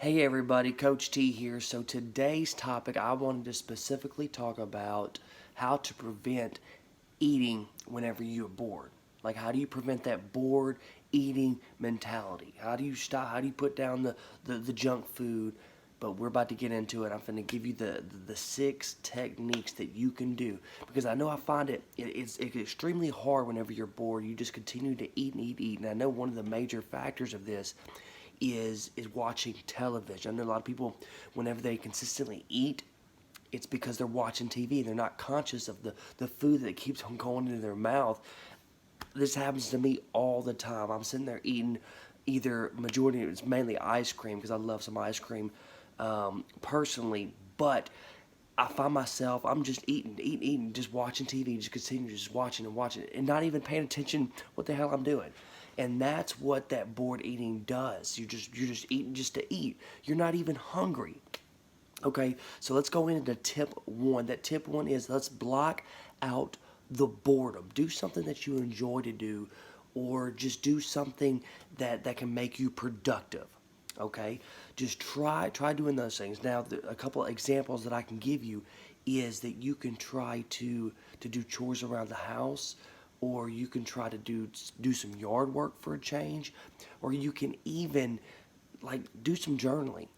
Hey everybody, Coach T here. So today's topic, I wanted to specifically talk about how to prevent eating whenever you're bored. Like, how do you prevent that bored eating mentality? How do you stop? How do you put down the junk food? But we're about to get into it. I'm going to give you the 6 techniques that you can do, because I know I find it's extremely hard whenever you're bored. You just continue to eat and eat and eat. And I know one of the major factors of this is watching television. I know a lot of people, whenever they consistently eat, it's because they're watching TV. They're not conscious of the food that keeps on going into their mouth. This happens to me all the time. I'm sitting there eating either majority, it's mainly ice cream because I love some ice cream personally, but I find myself, I'm just eating, just watching TV, just continue just watching and watching and not even paying attention what the hell I'm doing. And that's what that bored eating does. You're just eating just to eat. You're not even hungry. Okay, so let's go into tip one. That tip one is, let's block out the boredom. Do something that you enjoy to do, or just do something that can make you productive. Okay, just try doing those things. Now, a couple of examples that I can give you is that you can try to do chores around the house, or you can try to do some yard work for a change, or you can even like do some journaling.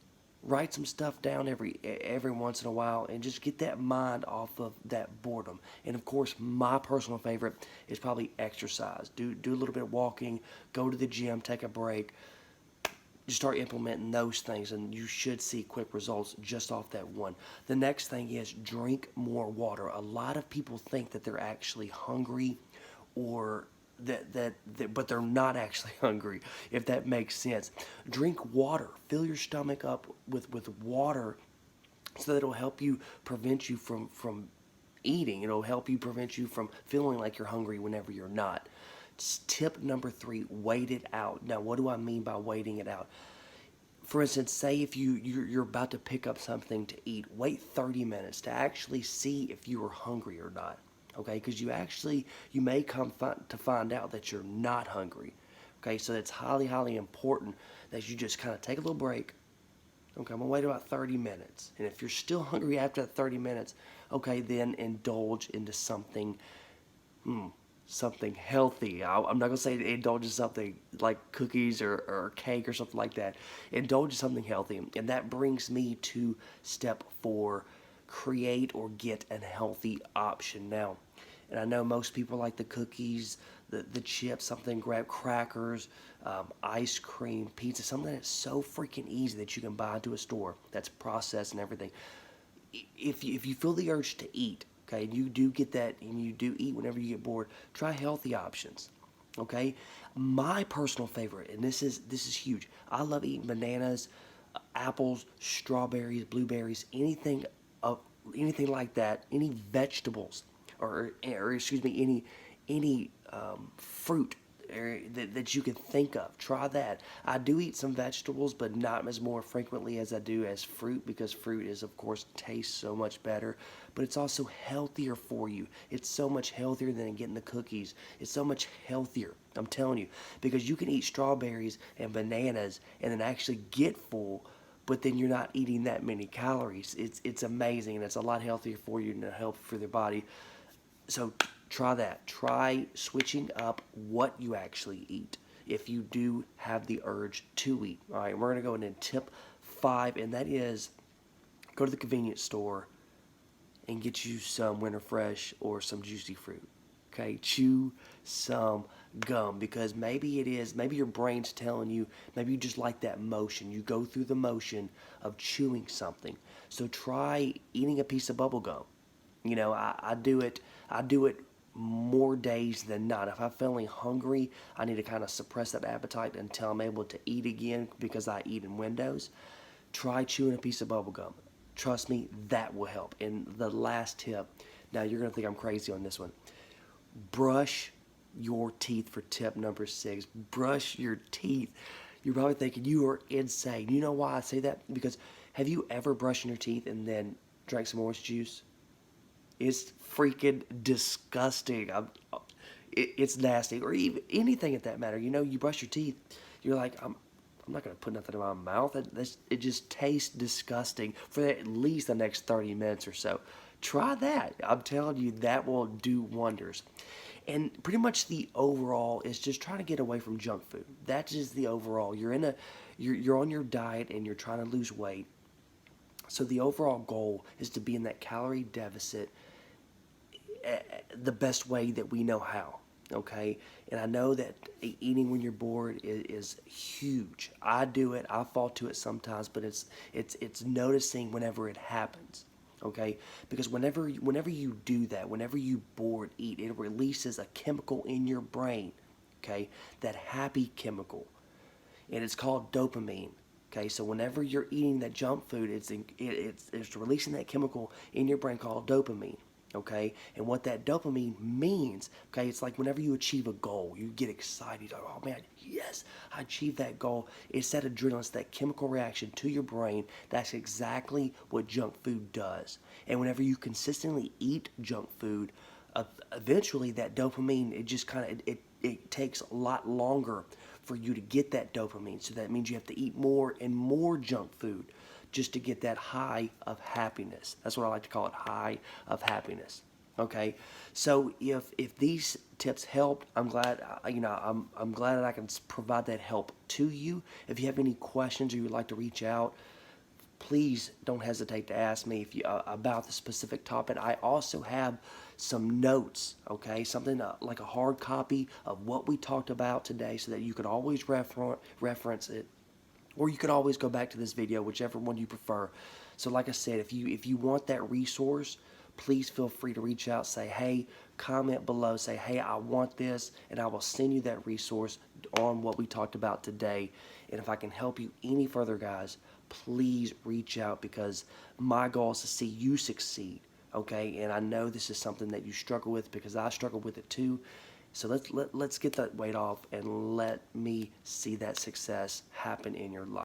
Write some stuff down every once in a while and just get that mind off of that boredom. And of course, my personal favorite is probably exercise. Do a little bit of walking, go to the gym, take a break. Just start implementing those things, and you should see quick results just off that one. The next thing is drink more water. A lot of people think that they're actually hungry, or that but they're not actually hungry, if that makes sense. Drink water. Fill your stomach up with water, so that it'll help you prevent you from eating. It'll help you prevent you from feeling like you're hungry whenever you're not. Tip number 3, wait it out. Now, what do I mean by waiting it out? For instance, say if you're about to pick up something to eat, wait 30 minutes to actually see if you are hungry or not. Okay, because you may come to find out that you're not hungry. Okay, so it's highly important that you just kind of take a little break. Okay, I'm gonna wait about 30 minutes, and if you're still hungry after that 30 minutes, okay, then indulge into something healthy. I'm not gonna say indulge in something like cookies or cake or something like that. Indulge in something healthy, and that brings me to step 4: create or get a healthy option. Now, and I know most people like the cookies, the chips, something, grab crackers, ice cream, pizza, something that's so freaking easy that you can buy to a store that's processed and everything. If you feel the urge to eat, okay, and you do get that, and you do eat whenever you get bored, try healthy options. Okay, my personal favorite, and this is huge. I love eating bananas, apples, strawberries, blueberries, uh, anything like that. Any vegetables, or excuse me, any fruit that you can think of. Try that. I do eat some vegetables, but not as more frequently as I do as fruit, because fruit is, of course, tastes so much better, but it's also healthier for you. It's so much healthier than getting the cookies. It's so much healthier, I'm telling you, because you can eat strawberries and bananas and then actually get full, but then you're not eating that many calories. It's amazing, and it's a lot healthier for you and healthy for the body. So try that. Try switching up what you actually eat if you do have the urge to eat. All right, we're going to go into tip 5, and that is, go to the convenience store and get you some Winter Fresh or some juicy fruit. Okay, chew some gum, because maybe your brain's telling you, maybe you just like that motion. You go through the motion of chewing something. So try eating a piece of bubble gum. I do it more days than not. If I'm feeling hungry, I need to kind of suppress that appetite until I'm able to eat again, because I eat in windows. Try chewing a piece of bubble gum. Trust me, that will help. And the last tip, now you're going to think I'm crazy on this one. Brush your teeth for tip number 6. Brush your teeth. You're probably thinking you are insane. You know why I say that? Because have you ever brushed your teeth and then drank some orange juice? It's freaking disgusting. It's nasty, or even anything at that matter. You brush your teeth. You're like, I'm not going to put nothing in my mouth. It just tastes disgusting for at least the next 30 minutes or so. Try that. I'm telling you, that will do wonders. And pretty much the overall is just trying to get away from junk food. That is the overall. You're on your diet and you're trying to lose weight. So the overall goal is to be in that calorie deficit the best way that we know how. Okay, and I know that eating when you're bored is huge. I do it. I fall to it sometimes, but it's noticing whenever it happens. Okay, because whenever you do that, whenever you bored eat, it releases a chemical in your brain. Okay, that happy chemical, and it's called dopamine. Okay, so whenever you're eating that junk food, it's releasing that chemical in your brain called dopamine. Okay, and what that dopamine means, okay, it's like whenever you achieve a goal, you get excited. Oh man, yes, I achieved that goal. It's that adrenaline, it's that chemical reaction to your brain. That's exactly what junk food does. And whenever you consistently eat junk food, eventually that dopamine, it just kind of it takes a lot longer for you to get that dopamine. So that means you have to eat more and more junk food just to get that high of happiness. That's what I like to call it, high of happiness. Okay, so if these tips helped, I'm glad I'm glad that I can provide that help to you. If you have any questions or you would like to reach out, please don't hesitate to ask me if you about the specific topic. I also have some notes, okay, something like a hard copy of what we talked about today, so that you can always reference it, or you can always go back to this video, whichever one you prefer. So, like I said, if you want that resource, please feel free to reach out. Say hey, comment below. Say hey, I want this, and I will send you that resource on what we talked about today. And if I can help you any further, guys, please reach out, because my goal is to see you succeed. Okay, and I know this is something that you struggle with, because I struggle with it too. So let's get that weight off and let me see that success happen in your life.